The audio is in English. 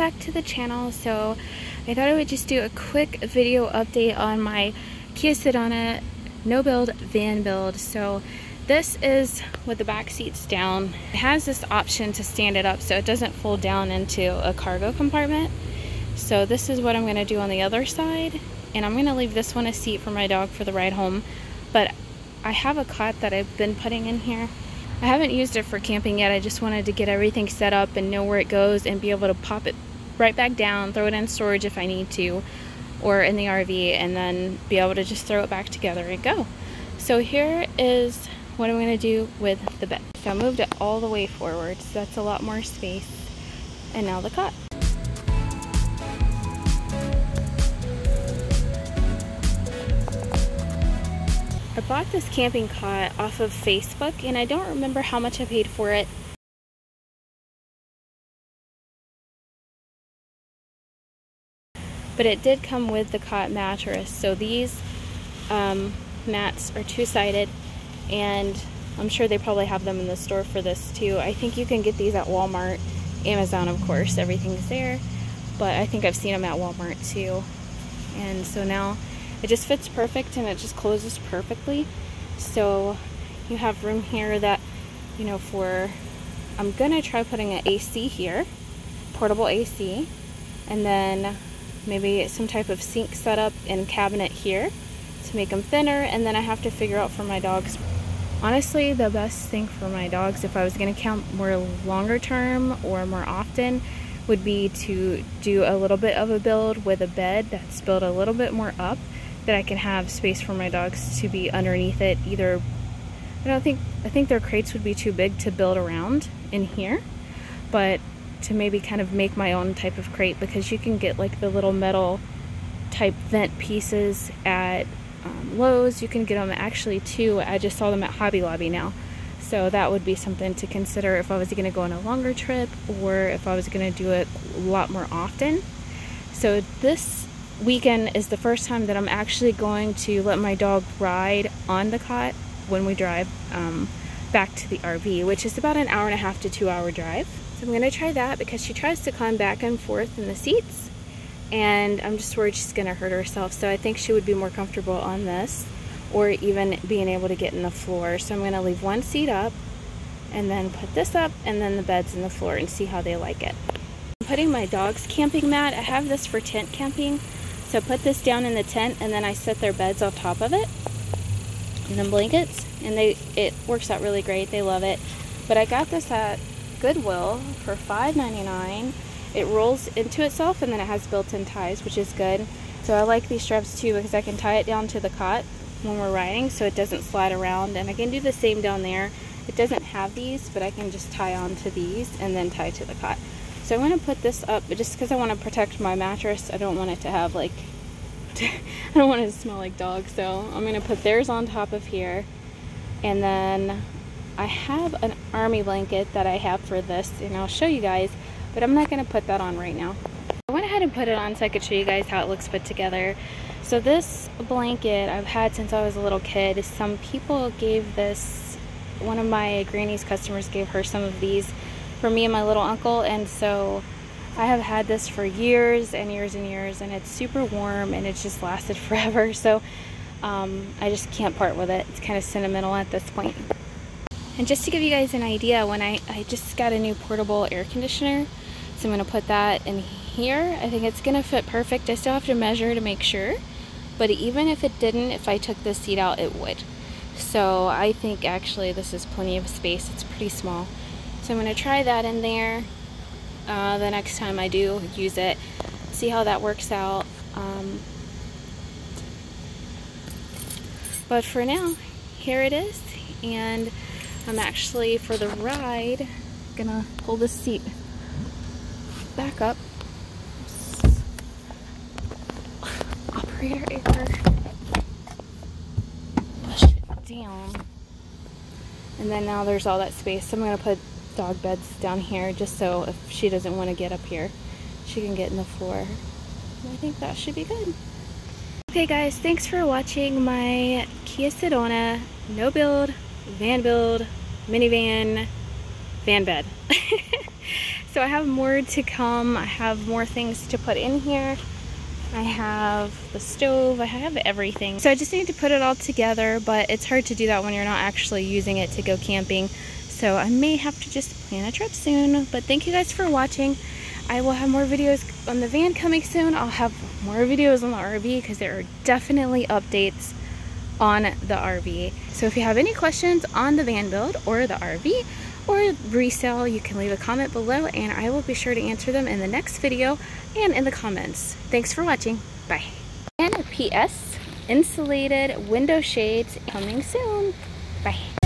back to the channel. So I thought I would just do a quick video update on my Kia Sedona no build van build. So this is with the back seats down. It has this option to stand it up so it doesn't fold down into a cargo compartment. So this is what I'm going to do on the other side, and I'm going to leave this one a seat for my dog for the ride home. But I have a cot that I've been putting in here. I haven't used it for camping yet. I just wanted to get everything set up and know where it goes and be able to pop it right back down, throw it in storage if I need to, or in the RV, and then be able to just throw it back together and go. So here is what I'm going to do with the bed. So I moved it all the way forward, so that's a lot more space. And now the cot. I bought this camping cot off of Facebook, and I don't remember how much I paid for it. But it did come with the cot mattress. So these mats are two-sided, and I'm sure they probably have them in the store for this too. I think you can get these at Walmart, Amazon, of course, everything's there. But I think I've seen them at Walmart too. And so now it just fits perfect, and it just closes perfectly. So you have room here that, you know, for, I'm gonna try putting an AC here, portable AC, and then maybe some type of sink setup and cabinet here to make them thinner. And then I have to figure out for my dogs. Honestly, the best thing for my dogs, if I was gonna camp more longer term or more often, would be to do a little bit of a build with a bed that's built a little bit more up, that I can have space for my dogs to be underneath it. Either, I think their crates would be too big to build around in here, but to maybe kind of make my own type of crate, because you can get like the little metal type vent pieces at Lowe's. You can get them actually too. I just saw them at Hobby Lobby now. So that would be something to consider if I was going to go on a longer trip, or if I was going to do it a lot more often. So this weekend is the first time that I'm actually going to let my dog ride on the cot when we drive back to the RV, which is about an 1.5 to 2 hour drive. So I'm going to try that, because she tries to climb back and forth in the seats, and I'm just worried she's going to hurt herself. So I think she would be more comfortable on this, or even being able to get in the floor. So I'm going to leave one seat up, and then put this up, and then the bed's in the floor, and see how they like it. I'm putting my dog's camping mat. I have this for tent camping. So I put this down in the tent, and then I set their beds on top of it, and then blankets, and it works out really great. They love it. But I got this at Goodwill for $5.99. It rolls into itself, and then it has built-in ties, which is good. So I like these straps too, because I can tie it down to the cot when we're riding, so it doesn't slide around. And I can do the same down there. It doesn't have these, but I can just tie on to these and then tie to the cot. So I'm going to put this up, but just because I want to protect my mattress. I don't want it to have like, I don't want it to smell like dog. So I'm going to put theirs on top of here. And then I have an army blanket that I have for this, and I'll show you guys, but I'm not going to put that on right now. I went ahead and put it on so I could show you guys how it looks put together. So this blanket I've had since I was a little kid. Some people gave this, one of my granny's customers gave her some of these for me and my little uncle, and so I have had this for years and years and years, and it's super warm, and it's just lasted forever. So I just can't part with it. It's kind of sentimental at this point. And just to give you guys an idea, when I just got a new portable air conditioner, so I'm going to put that in here. I think it's going to fit perfect. I still have to measure to make sure, but even if it didn't, if I took this seat out, it would. So I think actually this is plenty of space. It's pretty small. So I'm going to try that in there the next time I do use it, see how that works out. But for now, here it is, and I'm actually, for the ride, gonna pull this seat back up. Operator error. Push it down. And then now there's all that space. So I'm gonna put dog beds down here, just so if she doesn't want to get up here, she can get in the floor. I think that should be good. Okay guys, thanks for watching my Kia Sedona no build, van build, minivan, van bed. So So I have more to come. I have more things to put in here. I have the stove, I have everything. So I just need to put it all together, but it's hard to do that when you're not actually using it to go camping. So I may have to just plan a trip soon. But thank you guys for watching. I will have more videos on the van coming soon. I'll have more videos on the RV because there are definitely updates on the RV. So if you have any questions on the van build or the RV or resale, you can leave a comment below and I will be sure to answer them in the next video and in the comments. Thanks for watching. Bye. And PS, insulated window shades coming soon. Bye.